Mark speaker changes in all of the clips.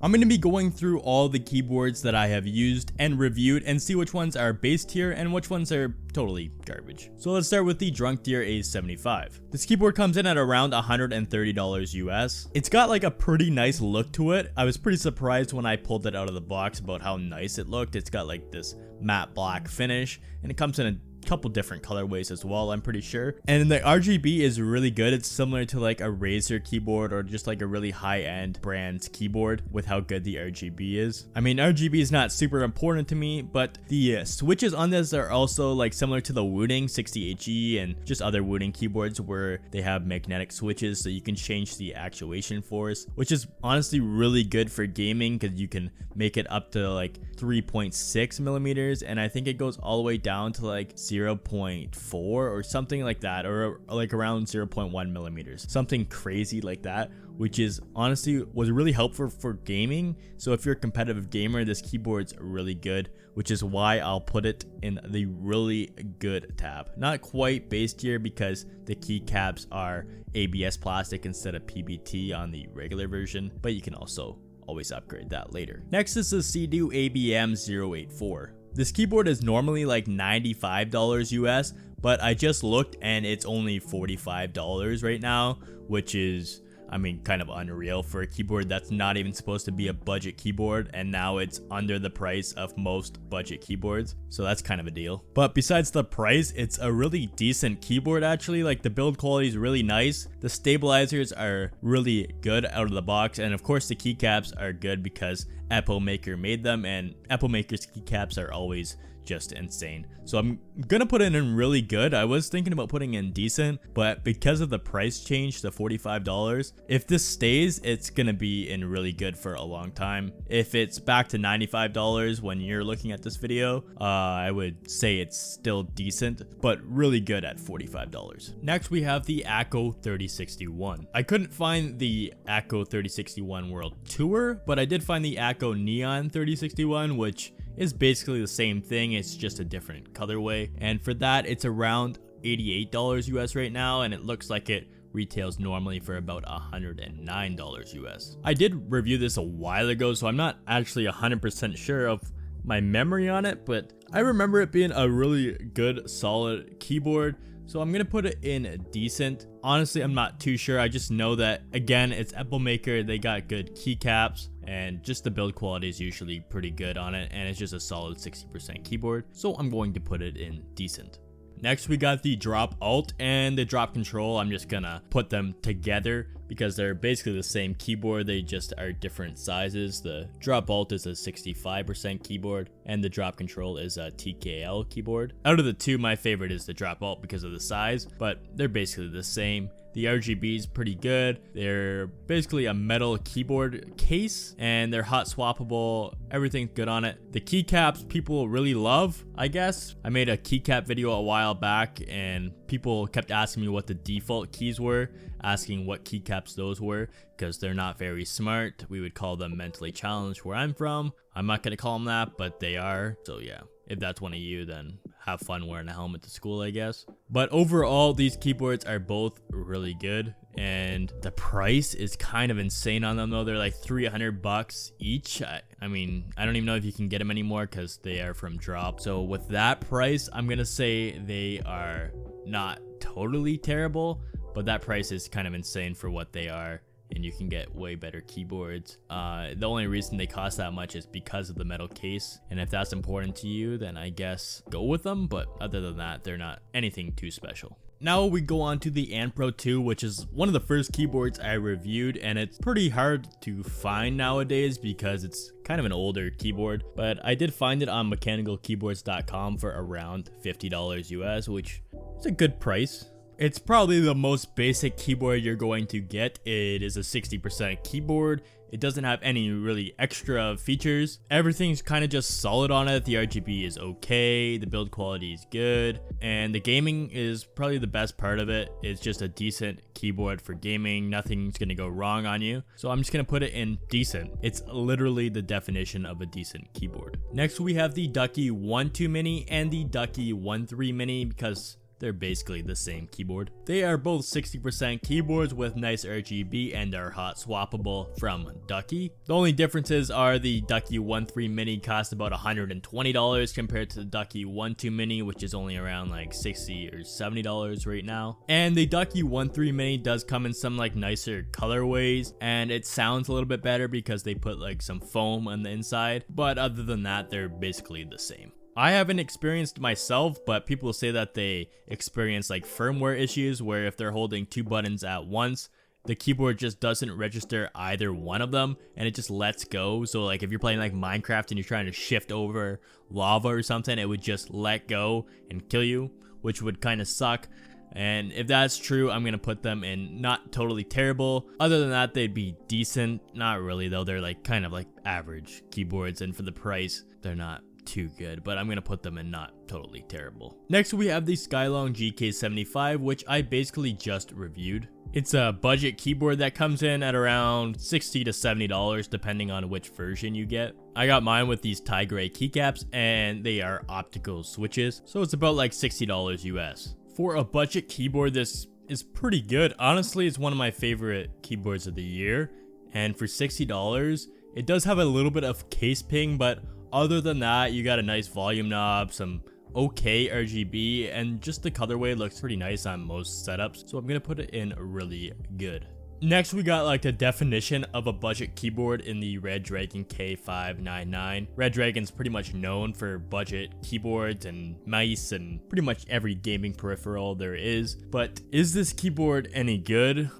Speaker 1: I'm going to be going through all the keyboards that I have used and reviewed and see which ones are base tier and which ones are totally garbage. So let's start with the Drunk Deer A75. This keyboard comes in at around $130 US. It's got like a pretty nice look to it. I was pretty surprised when I pulled it out of the box about how nice it looked. It's got like this matte black finish and it comes in a couple different colorways as well, I'm pretty sure. And the RGB is really good. It's similar to like a Razer keyboard or just like a really high-end brand's keyboard with how good the RGB is. I mean, RGB is not super important to me, but the switches on this are also like similar to the Wooting 60HE and just other Wooting keyboards where they have magnetic switches so you can change the actuation force, which is honestly really good for gaming because you can make it up to like 3.6 millimeters, and I think it goes all the way down to like 0.4 or something like that, or like around 0.1 millimeters, something crazy like that, which is honestly was really helpful for gaming. So if you're a competitive gamer, this keyboard's really good, which is why I'll put it in the really good tab. Not quite base tier because the keycaps are ABS plastic instead of PBT on the regular version, but you can also always upgrade that later. Next is the Sea-Doo ABM084. This keyboard is normally like $95 US, but I just looked and it's only $45 right now, which is, I mean, kind of unreal for a keyboard that's not even supposed to be a budget keyboard, and now it's under the price of most budget keyboards, so that's kind of a deal. But besides the price, it's a really decent keyboard actually. Like, the build quality is really nice, the stabilizers are really good out of the box, and of course the keycaps are good because Apple Maker made them, and Apple Maker's keycaps are always just insane. So I'm gonna put it in really good. I was thinking about putting in decent, but because of the price change to $45, if this stays, it's gonna be in really good for a long time. If it's back to $95 when you're looking at this video, I would say it's still decent, but really good at $45. Next, we have the ACO 3061. I couldn't find the ACO 3061 World Tour, but I did find the ACO Neon 3061, which is basically the same thing, it's just a different colorway, and for that it's around $88 US right now, and it looks like it retails normally for about $109 US. I did review this a while ago, so I'm not actually 100% sure of my memory on it, but I remember it being a really good solid keyboard, so I'm gonna put it in decent. Honestly, I'm not too sure. I just know that, again, it's Apple Maker, they got good keycaps, and just the build quality is usually pretty good on it, and it's just a solid 60% keyboard, so I'm going to put it in decent. Next, we got the Drop Alt and the Drop Control. I'm just gonna put them together because they're basically the same keyboard, they just are different sizes. The Drop Alt is a 65% keyboard and the Drop Control is a TKL keyboard. Out of the two, my favorite is the Drop Alt because of the size, but they're basically the same. The RGB is pretty good. They're basically a metal keyboard case and they're hot swappable. Everything's good on it. The keycaps people really love, I guess. I made a keycap video a while back and people kept asking me what the default keys were, asking what keycaps those were because they're not very smart. We would call them mentally challenged where I'm from. I'm not gonna call them that, but they are. So yeah, if that's one of you, then have fun wearing a helmet to school, I guess. But overall, these keyboards are both really good, and the price is kind of insane on them though. They're like $300 each. I mean, I don't even know if you can get them anymore because they are from Drop. So with that price, I'm gonna say they are not totally terrible, but that price is kind of insane for what they are, and you can get way better keyboards. The only reason they cost that much is because of the metal case, and if that's important to you, then I guess go with them, but other than that, they're not anything too special. Now we go on to the Anpro 2, which is one of the first keyboards I reviewed, and it's pretty hard to find nowadays because it's kind of an older keyboard, but I did find it on mechanicalkeyboards.com for around $50 US, which is a good price. It's probably the most basic keyboard you're going to get. It is a 60% keyboard. It doesn't have any really extra features. Everything's kind of just solid on it. The RGB is okay, the build quality is good, and the gaming is probably the best part of it. It's just a decent keyboard for gaming. Nothing's gonna go wrong on you. So I'm just gonna put it in decent. It's literally the definition of a decent keyboard. Next we have the Ducky 1.2 Mini and the Ducky 1.3 Mini because They're basically the same keyboard. They are both 60% keyboards with nice RGB and are hot swappable from Ducky. The only differences are the Ducky 1.3 Mini costs about $120 compared to the Ducky 1.2 Mini, which is only around like $60 or $70 right now. And the Ducky 1.3 Mini does come in some like nicer colorways, and it sounds a little bit better because they put like some foam on the inside. But other than that, they're basically the same. I haven't experienced myself, but people say that they experience like firmware issues where if they're holding two buttons at once, the keyboard just doesn't register either one of them and it just lets go. So like if you're playing like Minecraft and you're trying to shift over lava or something, it would just let go and kill you, which would kind of suck. And if that's true, I'm gonna put them in not totally terrible. Other than that, they'd be decent. Not really though, they're like kind of like average keyboards, and for the price, they're not too good, but I'm gonna put them in not totally terrible. Next we have the Skylong GK75, which I basically just reviewed. It's a budget keyboard that comes in at around $60 to $70 depending on which version you get. I got mine with these tie gray keycaps and they are optical switches, so it's about like $60 US. For a budget keyboard, this is pretty good. Honestly, it's one of my favorite keyboards of the year, and for $60 it does have a little bit of case ping, but other than that, you got a nice volume knob, some okay RGB, and just the colorway looks pretty nice on most setups, so I'm gonna put it in really good. Next, we got like the definition of a budget keyboard in the Red Dragon K599. Red Dragon's pretty much known for budget keyboards and mice and pretty much every gaming peripheral there is. But is this keyboard any good?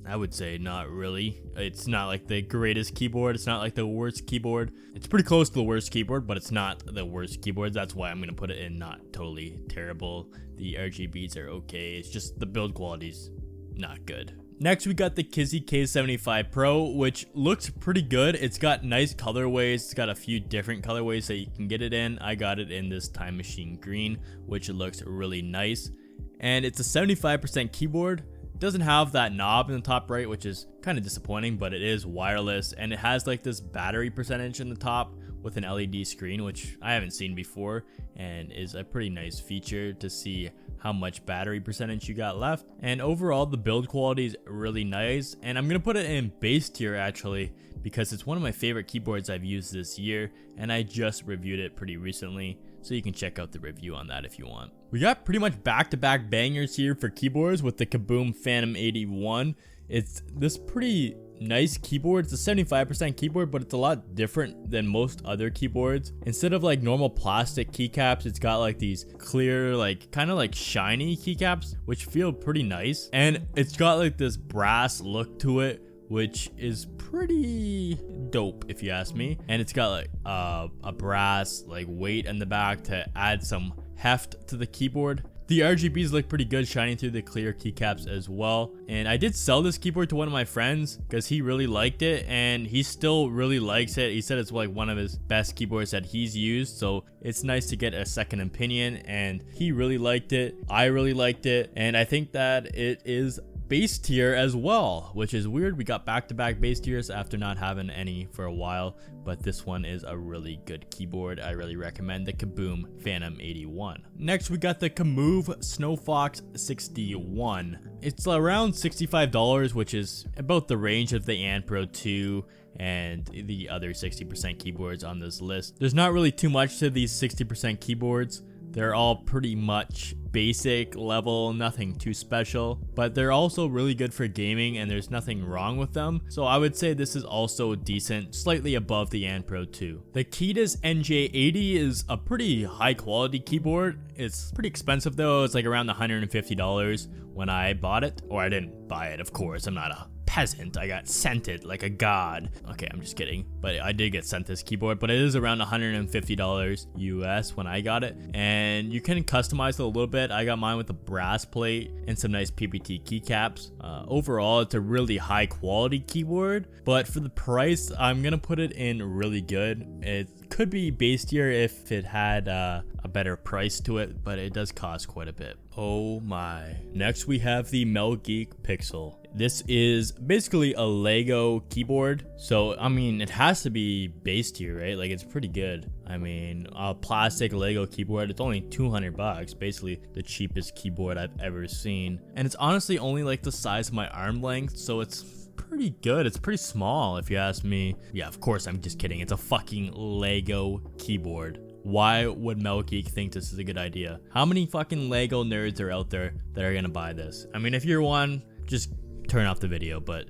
Speaker 1: I would say not really. It's not like the greatest keyboard. It's not like the worst keyboard. It's pretty close to the worst keyboard, but it's not the worst keyboard. That's why I'm gonna put it in not totally terrible. The RGBs are okay. It's just the build quality's not good. Next, we got the Kizzy K75 Pro, which looks pretty good. It's got nice colorways. It's got a few different colorways that you can get it in. I got it in this Time Machine Green, which looks really nice. And it's a 75% keyboard. It doesn't have that knob in the top right, which is kind of disappointing, but it is wireless, and it has like this battery percentage in the top with an LED screen, which I haven't seen before, and is a pretty nice feature to see how much battery percentage you got left. And overall, the build quality is really nice, and I'm gonna put it in base tier actually, because it's one of my favorite keyboards I've used this year, and I just reviewed it pretty recently, so you can check out the review on that if you want. We got pretty much back-to-back bangers here for keyboards with the Kaboom Phantom 81. It's this pretty nice keyboard. It's a 75% keyboard, but it's a lot different than most other keyboards. Instead of like normal plastic keycaps, it's got like these clear, like kind of like shiny keycaps, which feel pretty nice. And it's got like this brass look to it, which is pretty dope if you ask me. And it's got like a brass like weight in the back to add some heft to the keyboard. The RGBs look pretty good shining through the clear keycaps as well. And I did sell this keyboard to one of my friends because he really liked it, and he still really likes it. He said it's like one of his best keyboards that he's used, so it's nice to get a second opinion, and he really liked it. I really liked it, and I think that it is base tier as well, which is weird. We got back-to-back base tiers after not having any for a while, but this one is a really good keyboard. I really recommend the Kaboom Phantom 81. Next, we got the Kamove Snowfox 61. It's around $65, which is about the range of the Ant Pro 2 and the other 60% keyboards on this list. There's not really too much to these 60% keyboards. They're all pretty much basic level, nothing too special, but they're also really good for gaming and there's nothing wrong with them. So I would say this is also decent, slightly above the Ant Pro 2. The Ketis NJ80 is a pretty high quality keyboard. It's pretty expensive though. It's like around $150 when I bought it. Or I didn't buy it, of course. I'm not a peasant. I got sent it like a god. Okay, I'm just kidding, but I did get sent this keyboard, but it is around $150 US when I got it, and you can customize it a little bit. I got mine with a brass plate and some nice PPT keycaps. Overall, it's a really high quality keyboard, but for the price, I'm gonna put it in really good. It could be base tier if it had a better price to it, but it does cost quite a bit. Oh my. Next we have the MelGeek Pixel. This is basically a Lego keyboard. So, I mean, it has to be base tier, right? Like, it's pretty good. I mean, a plastic Lego keyboard, it's only 200 bucks, basically the cheapest keyboard I've ever seen. And it's honestly only like the size of my arm length, so it's pretty good. It's pretty small if you ask me. Yeah, of course, I'm just kidding. It's a fucking Lego keyboard. Why would MelGeek think this is a good idea? How many fucking Lego nerds are out there that are gonna buy this? I mean, if you're one, just turn off the video, but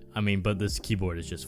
Speaker 1: this keyboard is just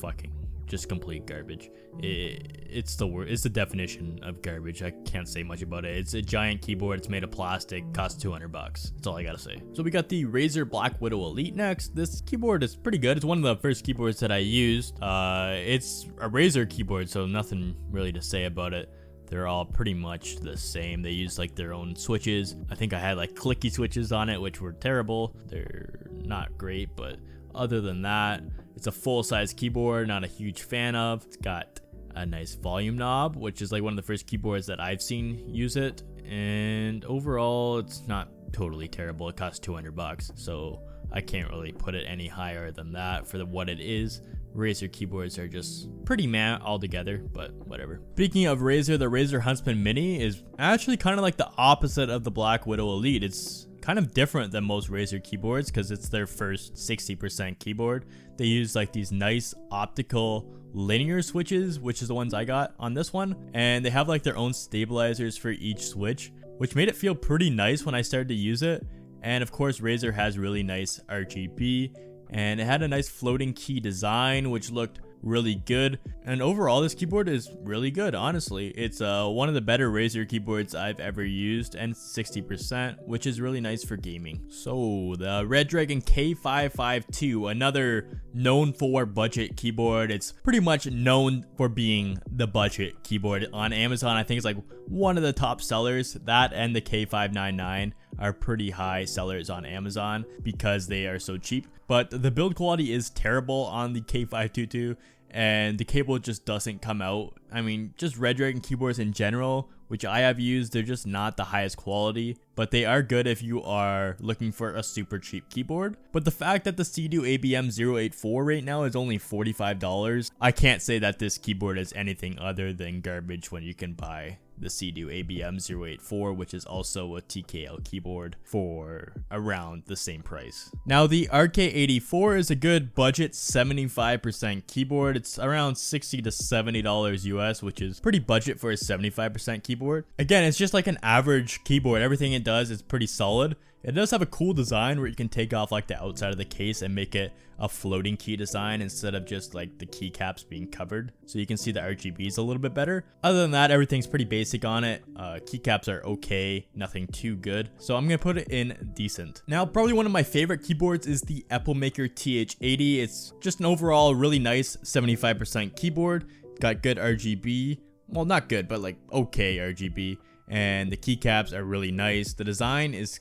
Speaker 1: complete garbage. It's the definition of garbage. I can't say much about it. It's a giant keyboard. It's made of plastic. Costs 200 bucks. That's all I gotta say. So we got the Razer Black Widow Elite next. This keyboard is pretty good. It's one of the first keyboards that I used. It's a Razer keyboard, so nothing really to say about it. They're all pretty much the same. They use like their own switches. I think I had like clicky switches on it, which were terrible. They're not great, but other than that, it's a full-size keyboard, not a huge fan of. It's got a nice volume knob, which is like one of the first keyboards that I've seen use it. And overall, it's not totally terrible. It costs 200 bucks, so I can't really put it any higher than that for what it is. Razer keyboards are just pretty meh altogether, but whatever. Speaking of Razer, the Razer Huntsman Mini is actually kind of like the opposite of the Black Widow Elite. It's kind of different than most Razer keyboards because it's their first 60% keyboard. They use like these nice optical linear switches, which is the ones I got on this one, and they have like their own stabilizers for each switch, which made it feel pretty nice when I started to use it. And of course, Razer has really nice RGB, and it had a nice floating key design, which looked really good. And overall, this keyboard is really good, honestly. It's one of the better Razer keyboards I've ever used, and 60%, which is really nice for gaming. So the Red Dragon K552, another known for budget keyboard. It's pretty much known for being the budget keyboard on Amazon. I think it's like one of the top sellers. That and the K599 are pretty high sellers on Amazon because they are so cheap. But the build quality is terrible on the K522, and the cable just doesn't come out. I mean, just Red Dragon keyboards in general, which I have used, they're just not the highest quality, but they are good if you are looking for a super cheap keyboard. But the fact that the Sea-Doo ABM 084 right now is only $45, I can't say that this keyboard is anything other than garbage when you can buy the Sea-Doo ABM 084, which is also a TKL keyboard, for around the same price. Now the RK84 is a good budget 75% keyboard. It's around $60 to $70 US, which is pretty budget for a 75% keyboard. Again, it's just like an average keyboard. Everything it does is pretty solid. It does have a cool design where you can take off like the outside of the case and make it a floating key design instead of just like the keycaps being covered, so you can see the RGBs a little bit better. Other than that, everything's pretty basic on it. Keycaps are okay, nothing too good, so I'm gonna put it in decent. Now, probably one of my favorite keyboards is the Applemaker TH80. It's just an overall really nice 75% keyboard. Got good RGB, well, not good, but like okay RGB, and the keycaps are really nice. The design is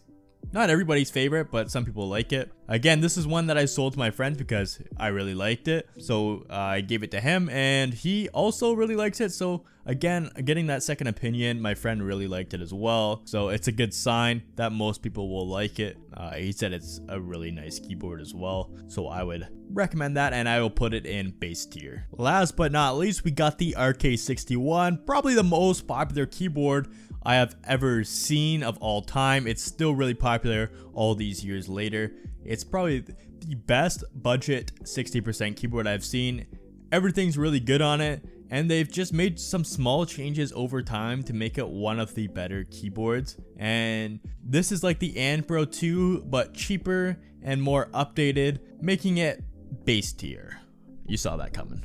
Speaker 1: not everybody's favorite, but some people like it. Again, this is one that I sold to my friend because I really liked it. So I gave it to him and he also really likes it. So again, getting that second opinion, my friend really liked it as well. So it's a good sign that most people will like it. He said it's a really nice keyboard as well. So I would recommend that, and I will put it in base tier. Last but not least, we got the RK61, probably the most popular keyboard I have ever seen of all time. It's still really popular all these years later. It's probably the best budget 60% keyboard I've seen. Everything's really good on it, and they've just made some small changes over time to make it one of the better keyboards. And this is like the Anpro 2, but cheaper and more updated, making it base tier. You saw that coming.